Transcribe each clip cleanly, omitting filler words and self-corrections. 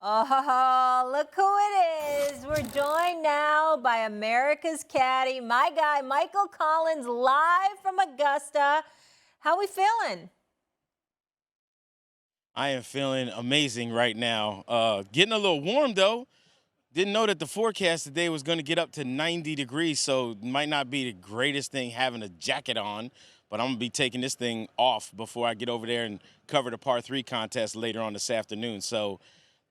Oh, look who it is. We're joined now by America's Caddie, my guy, Michael Collins, live from Augusta. How we feeling? I am feeling amazing right now. Getting a little warm though. Didn't know that the forecast today was going to get up to 90 degrees, so it might not be the greatest thing having a jacket on, but I'm going to be taking this thing off before I get over there and cover the par 3 contest later on this afternoon. So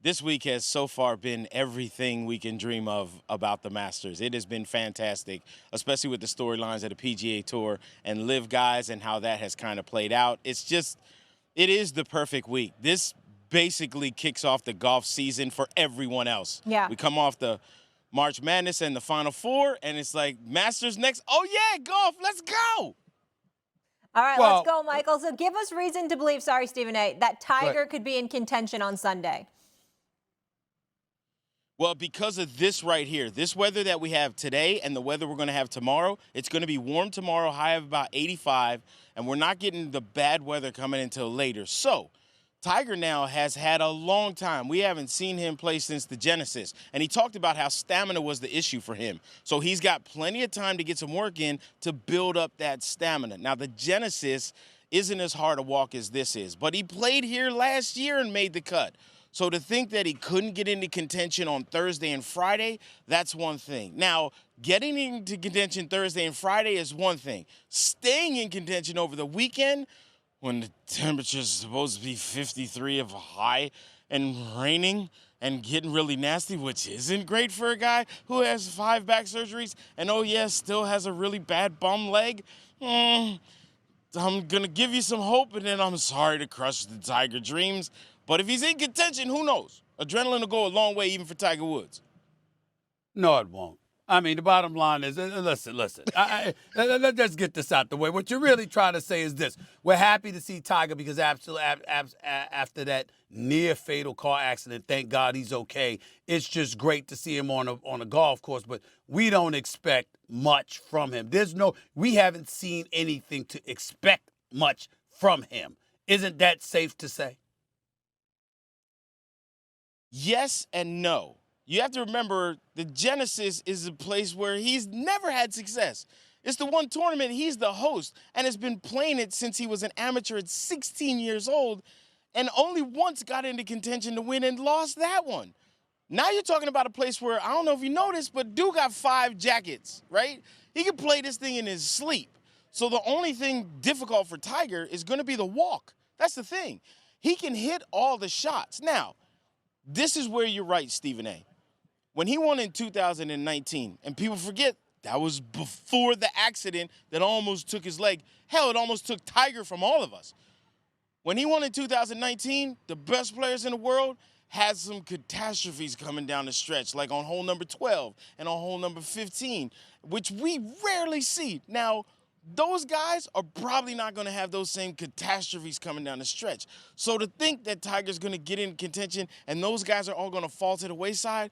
this week has so far been everything we can dream of about the Masters. It has been fantastic, especially with the storylines of the PGA Tour and Live Guys and how that has kind of played out. It is the perfect week. This basically kicks off the golf season for everyone else. Yeah. We come off the March Madness and the Final Four, and it's like Masters next. Oh, yeah, golf, let's go. All right, Well, let's go, Michael. So give us reason to believe, sorry, Stephen A., that Tiger Right. could be in contention on Sunday. Well, because of this right here, this weather that we have today and the weather we're going to have tomorrow, it's going to be warm tomorrow, high of about 85, and we're not getting the bad weather coming until later. So Tiger now has had a long time. We haven't seen him play since the Genesis, and he talked about how stamina was the issue for him. So he's got plenty of time to get some work in to build up that stamina. Now, the Genesis isn't as hard a walk as this is, but he played here last year and made the cut. So to think that he couldn't get into contention on Thursday and Friday, that's one thing. Now, getting into contention Thursday and Friday is one thing. Staying in contention over the weekend, when the temperature's supposed to be 53 of a high and raining and getting really nasty, which isn't great for a guy who has 5 back surgeries and, oh, yeah, still has a really bad bum leg. I'm going to give you some hope, and then I'm sorry to crush the Tiger dreams. But if he's in contention, who knows? Adrenaline will go a long way even for Tiger Woods. No, it won't. I mean, the bottom line is, listen. Let's get this out the way. What you're really trying to say is this: we're happy to see Tiger because after that near-fatal car accident, thank God he's okay. It's just great to see him on a golf course, but we don't expect much from him. We haven't seen anything to expect much from him. Isn't that safe to say? Yes and no. You have to remember the Genesis is a place where he's never had success. It's the one tournament he's the host and has been playing it since he was an amateur at 16 years old and only once got into contention to win and lost that one. Now you're talking about a place where, I don't know if you noticed, but dude got 5 jackets, right? He can play this thing in his sleep. So the only thing difficult for Tiger is going to be the walk. That's the thing. He can hit all the shots. Now, this is where you're right, Stephen A. When he won in 2019, and people forget that was before the accident that almost took his leg. Hell, it almost took Tiger from all of us. When he won in 2019, the best players in the world had some catastrophes coming down the stretch, like on hole number 12 and on hole number 15, which we rarely see. Now, those guys are probably not going to have those same catastrophes coming down the stretch. So to think that Tiger's going to get in contention and those guys are all going to fall to the wayside,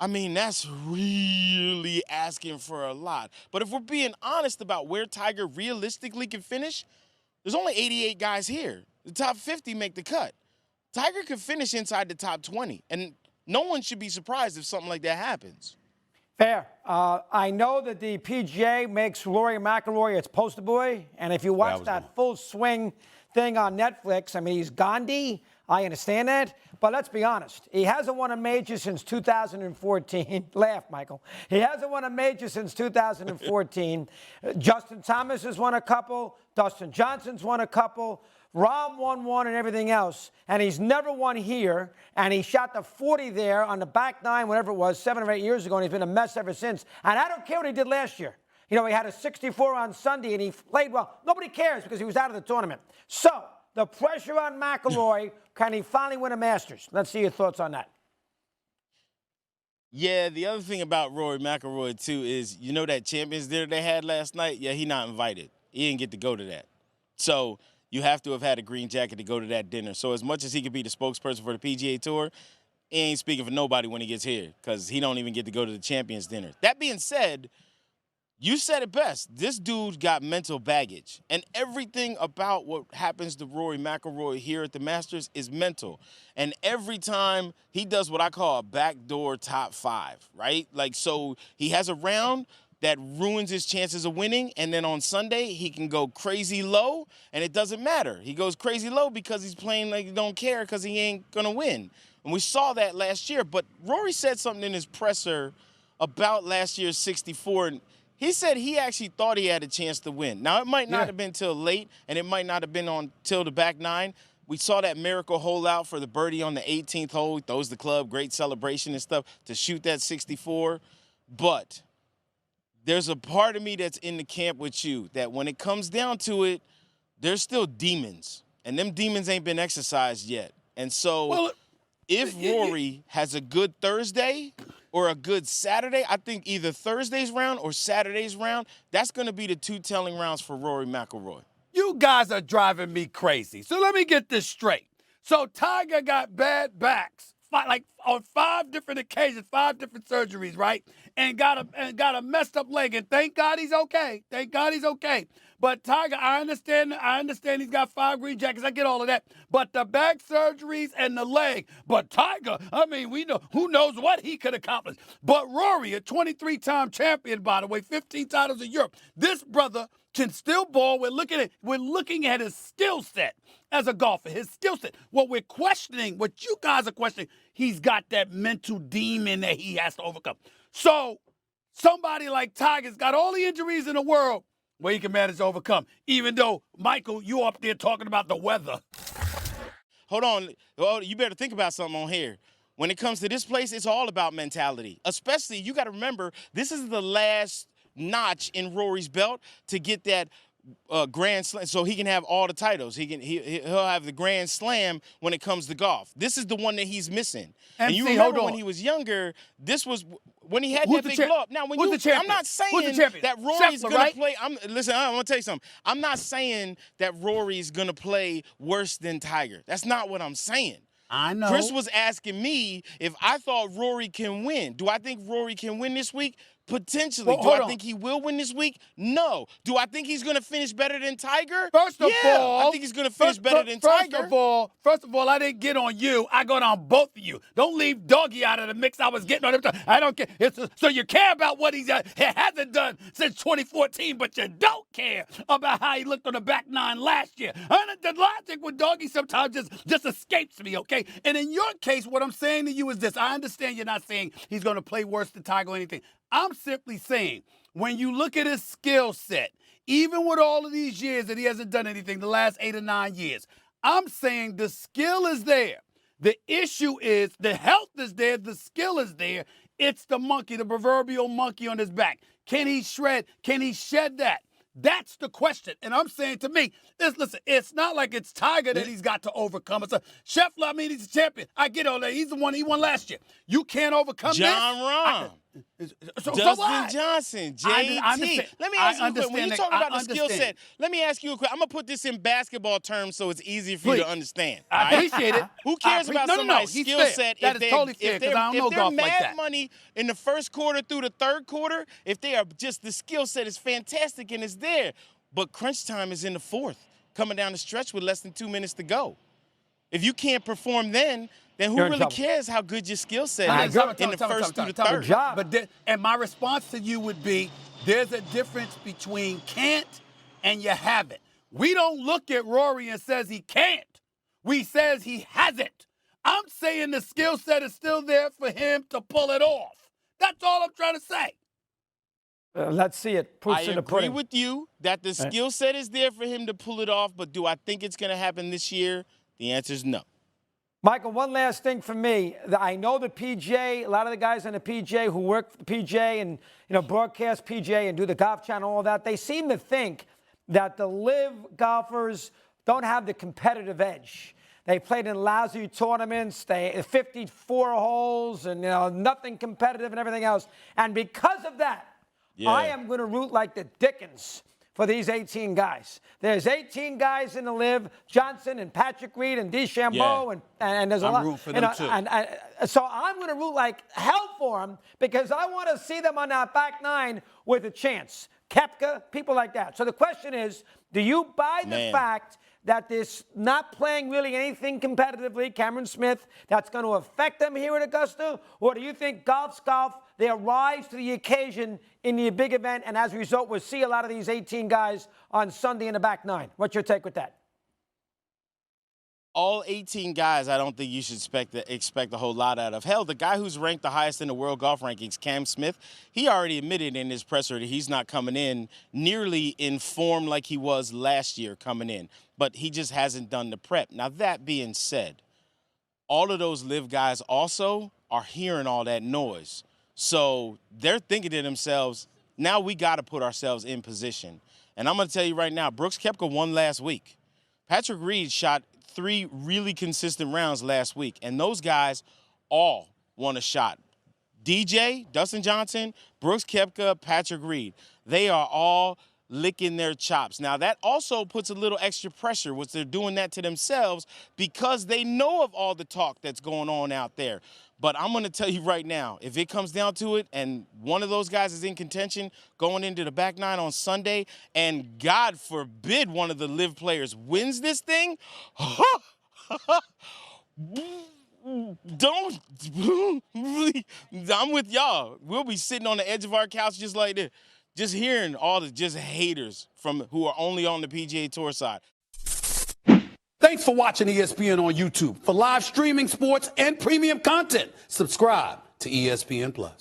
I mean, that's really asking for a lot. But if we're being honest about where Tiger realistically can finish, there's only 88 guys here. The top 50 make the cut. Tiger could finish inside the top 20, and no one should be surprised if something like that happens. Fair. I know that the PGA makes Rory McIlroy its poster boy, and if you watch that full swing thing on Netflix, I mean, he's Gandhi. I understand that, but let's be honest. He hasn't won a major since 2014. Laugh, Michael. He hasn't won a major since 2014. Justin Thomas has won a couple. Dustin Johnson's won a couple. Rahm won one and everything else, and he's never won here, and he shot the 40 there on the back nine, whatever it was, 7 or 8 years ago, and he's been a mess ever since. And I don't care what he did last year. You know, he had a 64 on Sunday, and he played well. Nobody cares because he was out of the tournament. So the pressure on McIlroy, can he finally win a Masters? Let's see your thoughts on that. Yeah, the other thing about Rory McIlroy, too, is you know that Champions Dinner they had last night? Yeah, he not invited. He didn't get to go to that. So you have to have had a green jacket to go to that dinner. So as much as he could be the spokesperson for the PGA Tour, he ain't speaking for nobody when he gets here because he don't even get to go to the Champions Dinner. That being said, You said it best. This dude got mental baggage. And everything about what happens to Rory McIlroy here at the Masters is mental. And every time he does what I call a backdoor top 5, right? Like, so he has a round that ruins his chances of winning, and then on Sunday he can go crazy low, and it doesn't matter. He goes crazy low because he's playing like he don't care because he ain't going to win. And we saw that last year. But Rory said something in his presser about last year's 64, and he said he actually thought he had a chance to win. Now, it might not have been till late, and it might not have been on till the back 9. We saw that miracle hole out for the birdie on the 18th hole. He throws the club, great celebration and stuff to shoot that 64. But there's a part of me that's in the camp with you that when it comes down to it, there's still demons, and them demons ain't been exercised yet. And so if Rory has a good Thursday or a good Saturday, I think either Thursday's round or Saturday's round, that's going to be the 2 telling rounds for Rory McIlroy. You guys are driving me crazy. So let me get this straight. So Tiger got bad backs, like on 5 different occasions, 5 different surgeries, right? And got a messed up leg. And thank God he's okay. Thank God he's okay. But Tiger, I understand he's got 5 green jackets. I get all of that. But the back surgeries and the leg. But Tiger, I mean, we know who knows what he could accomplish. But Rory, a 23-time champion, by the way, 15 titles in Europe. This brother can still ball. We're looking at his skill set as a golfer, his skill set. What we're questioning, what you guys are questioning, he's got that mental demon that he has to overcome. So somebody like Tiger's got all the injuries in the world where he can manage to overcome, even though, Michael, you up there talking about the weather. Hold on. You better think about something on here. When it comes to this place, it's all about mentality. Especially, you got to remember, this is the last notch in Rory's belt to get that Grand Slam, so he can have all the titles. He'll have the Grand Slam when it comes to golf. This is the one that he's missing. And you remember when he was younger, this was when he had that big blow up. Now, I'm not saying that Rory's going to play. Listen, I want to tell you something. I'm not saying that Rory's going to play worse than Tiger. That's not what I'm saying. I know. Chris was asking me if I thought Rory can win. Do I think Rory can win this week? Potentially. Do I think he will win this week? No. Do I think he's going to finish better than Tiger? First of all, I think he's going to finish better than Tiger. First of all, I didn't get on you. I got on both of you. Don't leave Doggy out of the mix. I was getting on him. I don't care. So you care about what he hasn't done since 2014, but you don't care about how he looked on the back 9 last year. The logic with Doggy sometimes just escapes me, okay? And in your case, what I'm saying to you is this. I understand you're not saying he's going to play worse than Tiger or anything. I'm simply saying, when you look at his skill set, even with all of these years that he hasn't done anything, the last 8 or 9 years, I'm saying the skill is there. The issue is the health is there, the skill is there. It's the monkey, the proverbial monkey on his back. Can he shred? Can he shed that? That's the question. And I'm saying to me, listen, it's not like it's Tiger that he's got to overcome. It's Scheffler, I mean, he's a champion. I get all that. He's the one, he won last year. You can't overcome John Rahm. Dustin Johnson, JT. Let me ask you a question. When you talk about the skill set, let me ask you a question. I'm going to put this in basketball terms so it's easier for you to understand. I appreciate it. Who cares about somebody's skill set if they're mad money in the first quarter through the third quarter, if they are just the skill set is fantastic and it's there. But crunch time is in the fourth, coming down the stretch with less than 2 minutes to go. If you can't perform then who really cares how good your skill set is in the first through the third? And my response to you would be, there's a difference between can't and you haven't. We don't look at Rory and says he can't. We says he hasn't. I'm saying the skill set is still there for him to pull it off. That's all I'm trying to say. Let's see it. I agree with you that the skill set is there for him to pull it off, but do I think it's going to happen this year? The answer is no. Michael, one last thing for me. I know the PJ, a lot of the guys on the PJ who work for the PJ and broadcast PJ and do the Golf Channel, all that, they seem to think that the live golfers don't have the competitive edge. They played in lousy tournaments, 54 holes, and nothing competitive and everything else. And because of that, I am going to root like the dickens for these 18 guys. There's 18 guys in the live, Johnson and Patrick Reed and DeChambeau, and there's a lot. I'm rooting for them too. So I'm going to root like hell for them because I want to see them on that back nine with a chance. Koepka, people like that. So the question is, do you buy the fact that this not playing really anything competitively, Cameron Smith, that's going to affect them here at Augusta? Or do you think golf's golf, they'll rise to the occasion in the big event, and as a result, we'll see a lot of these 18 guys on Sunday in the back nine? What's your take with that? All 18 guys, I don't think you should expect a whole lot out of. Hell, the guy who's ranked the highest in the world golf rankings, Cam Smith, he already admitted in his presser that he's not coming in nearly in form like he was last year coming in. But he just hasn't done the prep. Now, that being said, all of those live guys also are hearing all that noise. So they're thinking to themselves, now we got to put ourselves in position. And I'm going to tell you right now, Brooks Koepka won last week. Patrick Reed shot 3 really consistent rounds last week, and those guys all won a shot. DJ, Dustin Johnson, Brooks Koepka, Patrick Reed, they are all licking their chops. Now, that also puts a little extra pressure, which they're doing that to themselves because they know of all the talk that's going on out there. But I'm going to tell you right now, if it comes down to it and one of those guys is in contention going into the back nine on Sunday, and God forbid one of the live players wins this thing, don't, I'm with y'all. We'll be sitting on the edge of our couch just like this, just hearing all the just haters from who are only on the PGA Tour side. Thanks for watching ESPN on YouTube. For live streaming, sports, and premium content, subscribe to ESPN+.